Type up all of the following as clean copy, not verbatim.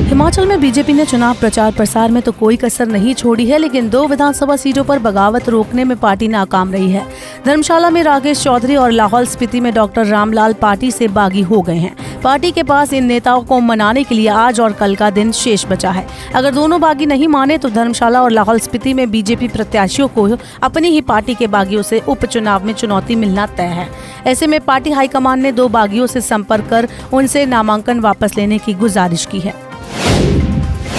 हिमाचल में बीजेपी ने चुनाव प्रचार प्रसार में तो कोई कसर नहीं छोड़ी है, लेकिन 2 विधानसभा सीटों पर बगावत रोकने में पार्टी नाकाम रही है। धर्मशाला में राकेश चौधरी और लाहौल स्पीति में डॉक्टर रामलाल पार्टी से बागी हो गए हैं। पार्टी के पास इन नेताओं को मनाने के लिए आज और कल का दिन शेष बचा है। अगर दोनों बागी नहीं माने तो धर्मशाला और लाहौल स्पीति में बीजेपी प्रत्याशियों को अपनी ही पार्टी के बागियों से उपचुनाव में चुनौती मिलना तय है। ऐसे में पार्टी हाईकमान ने 2 बागियों से संपर्क कर उनसे नामांकन वापस लेने की गुजारिश की है।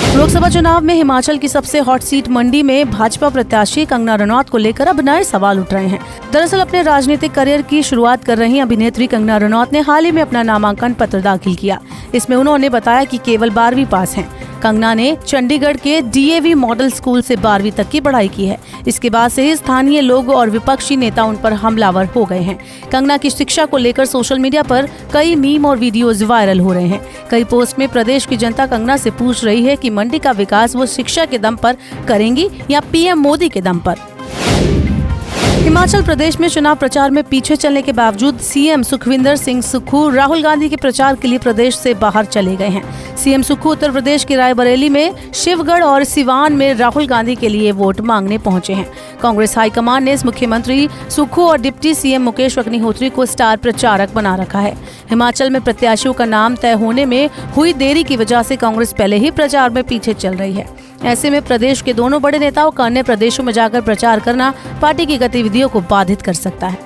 लोकसभा चुनाव में हिमाचल की सबसे हॉट सीट मंडी में भाजपा प्रत्याशी कंगना रनौत को लेकर अब नए सवाल उठ रहे हैं। दरअसल अपने राजनीतिक करियर की शुरुआत कर रही अभिनेत्री कंगना रनौत ने हाल ही में अपना नामांकन पत्र दाखिल किया। इसमें उन्होंने बताया कि केवल 12वीं पास हैं। कंगना ने चंडीगढ़ के DAV मॉडल स्कूल से 12वीं तक की पढ़ाई की है। इसके बाद से ही स्थानीय लोग और विपक्षी नेता उन पर हमलावर हो गए हैं। कंगना की शिक्षा को लेकर सोशल मीडिया पर कई मीम और वीडियोज वायरल हो रहे हैं। कई पोस्ट में प्रदेश की जनता कंगना से पूछ रही है कि मंडी का विकास वो शिक्षा के दम पर करेंगी या PM मोदी के दम पर। हिमाचल प्रदेश में चुनाव प्रचार में पीछे चलने के बावजूद CM सुखविंदर सिंह सुक्खू राहुल गांधी के प्रचार के लिए प्रदेश से बाहर चले गए हैं। CM सुक्खू उत्तर प्रदेश के रायबरेली में, शिवगढ़ और सिवान में राहुल गांधी के लिए वोट मांगने पहुंचे हैं। कांग्रेस हाईकमान ने मुख्यमंत्री सुक्खू और डिप्टी CM मुकेश अग्निहोत्री को स्टार प्रचारक बना रखा है। हिमाचल में प्रत्याशियों का नाम तय होने में हुई देरी की वजह से कांग्रेस पहले ही प्रचार में पीछे चल रही है। ऐसे में प्रदेश के दोनों बड़े नेताओं का अन्य प्रदेशों में जाकर प्रचार करना पार्टी की गतिविधियों को बाधित कर सकता है।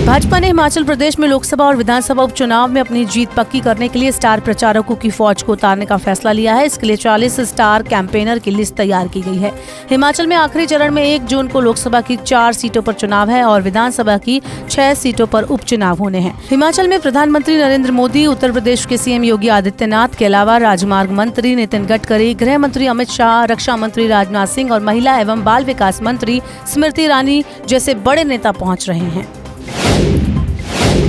भाजपा ने हिमाचल प्रदेश में लोकसभा और विधानसभा उपचुनाव में अपनी जीत पक्की करने के लिए स्टार प्रचारकों की फौज को उतारने का फैसला लिया है। इसके लिए 40 स्टार कैंपेनर की लिस्ट तैयार की गई है। हिमाचल में आखिरी चरण में 1 जून को लोकसभा की 4 सीटों पर चुनाव है और विधानसभा की 6 सीटों पर उपचुनाव होने हैं। हिमाचल में प्रधानमंत्री नरेंद्र मोदी, उत्तर प्रदेश के CM योगी आदित्यनाथ के अलावा राजमार्ग मंत्री नितिन गडकरी, गृह मंत्री अमित शाह, रक्षा मंत्री राजनाथ सिंह और महिला एवं बाल विकास मंत्री स्मृति ईरानी जैसे बड़े नेता पहुंच रहे हैं।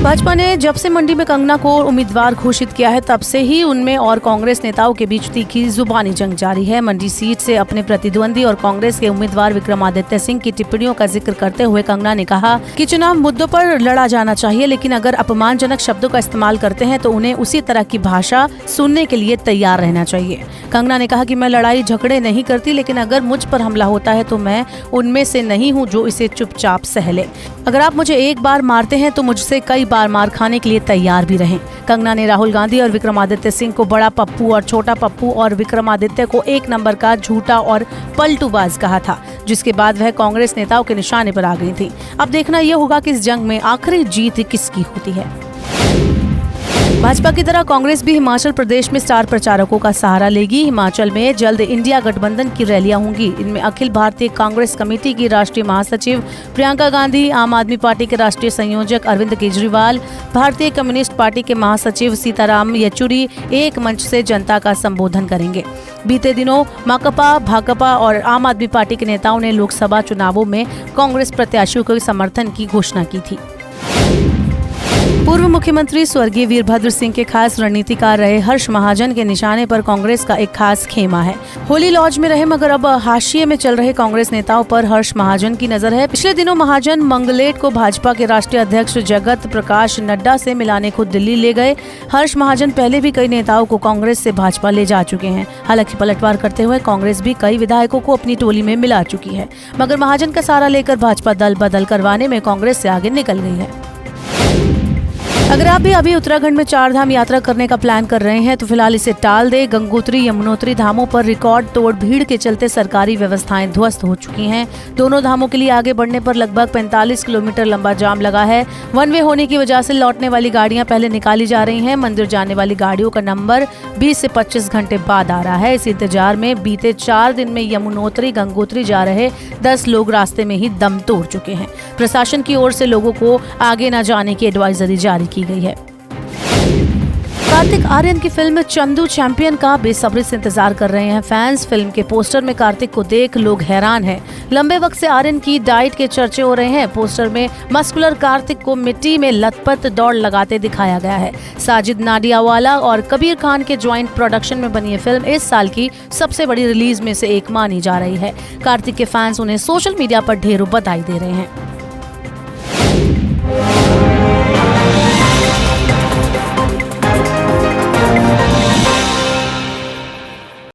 भाजपा ने जब से मंडी में कंगना को उम्मीदवार घोषित किया है, तब से ही उनमें और कांग्रेस नेताओं के बीच तीखी जुबानी जंग जारी है। मंडी सीट से अपने प्रतिद्वंदी और कांग्रेस के उम्मीदवार विक्रमादित्य सिंह की टिप्पणियों का जिक्र करते हुए कंगना ने कहा कि चुनाव मुद्दों पर लड़ा जाना चाहिए, लेकिन अगर अपमानजनक शब्दों का इस्तेमाल करते हैं तो उन्हें उसी तरह की भाषा सुनने के लिए तैयार रहना चाहिए। कंगना ने कहा कि मैं लड़ाई झगड़े नहीं करती, लेकिन अगर मुझ पर हमला होता है तो मैं उनमें से नहीं हूँ जो इसे चुपचाप सह ले। अगर आप मुझे एक बार मारते हैं तो मुझसे कई बार मार खाने के लिए तैयार भी रहें। कंगना ने राहुल गांधी और विक्रमादित्य सिंह को बड़ा पप्पू और छोटा पप्पू और विक्रमादित्य को 1 नंबर का झूठा और पलटूबाज कहा था, जिसके बाद वह कांग्रेस नेताओं के निशाने पर आ गई थी। अब देखना यह होगा कि इस जंग में आखिरी जीत किसकी होती है। भाजपा की तरह कांग्रेस भी हिमाचल प्रदेश में स्टार प्रचारकों का सहारा लेगी। हिमाचल में जल्द इंडिया गठबंधन की रैलियां होंगी। इनमें अखिल भारतीय कांग्रेस कमेटी की राष्ट्रीय महासचिव प्रियंका गांधी, आम आदमी पार्टी के राष्ट्रीय संयोजक अरविंद केजरीवाल, भारतीय कम्युनिस्ट पार्टी के महासचिव सीताराम येचुरी एक मंच से जनता का संबोधन करेंगे। बीते दिनों माकपा, भाकपा और आम आदमी पार्टी के नेताओं ने लोकसभा चुनावों में कांग्रेस प्रत्याशियों के समर्थन की घोषणा की थी। पूर्व मुख्यमंत्री स्वर्गीय वीरभद्र सिंह के खास रणनीतिकार रहे हर्ष महाजन के निशाने पर कांग्रेस का एक खास खेमा है। होली लॉज में रहे मगर अब हाशिए में चल रहे कांग्रेस नेताओं पर हर्ष महाजन की नजर है। पिछले दिनों महाजन मंगलेट को भाजपा के राष्ट्रीय अध्यक्ष जगत प्रकाश नड्डा से मिलाने खुद दिल्ली ले गए। हर्ष महाजन पहले भी कई नेताओं को कांग्रेस से भाजपा ले जा चुके हैं। हालांकि पलटवार करते हुए कांग्रेस भी कई विधायकों को अपनी टोली में मिला चुकी है, मगर महाजन का सहारा लेकर भाजपा दल बदल करवाने में कांग्रेस से आगे निकल गई है। अगर आप भी अभी उत्तराखंड में 4 धाम यात्रा करने का प्लान कर रहे हैं तो फिलहाल इसे टाल दे। गंगोत्री, यमुनोत्री धामों पर रिकॉर्ड तोड़ भीड़ के चलते सरकारी व्यवस्थाएं ध्वस्त हो चुकी हैं। दोनों धामों के लिए आगे बढ़ने पर लगभग 45 किलोमीटर लंबा जाम लगा है। वन वे होने की वजह से लौटने वाली गाड़ियां पहले निकाली जा रही हैं। मंदिर जाने वाली गाड़ियों का नंबर 20 से 25 घंटे बाद आ रहा है। इस इंतजार में बीते 4 दिन में यमुनोत्री, गंगोत्री जा रहे 10 लोग रास्ते में ही दम तोड़ चुके हैं। प्रशासन की ओर से लोगों को आगे न जाने की एडवाइजरी जारी की गई है। कार्तिक आर्यन की फिल्म चंदू चैंपियन का बेसब्री से इंतजार कर रहे हैं फैंस। फिल्म के पोस्टर में कार्तिक को देख लोग हैरान हैं। लंबे वक्त से आर्यन की डाइट के चर्चे हो रहे हैं। पोस्टर में मस्कुलर कार्तिक को मिट्टी में लथपथ दौड़ लगाते दिखाया गया है। साजिद नाडियावाला और कबीर खान के ज्वाइंट प्रोडक्शन में बनी ये फिल्म इस साल की सबसे बड़ी रिलीज में से एक मानी जा रही है। कार्तिक के फैंस उन्हें सोशल मीडिया पर ढेरों बधाई दे रहे हैं।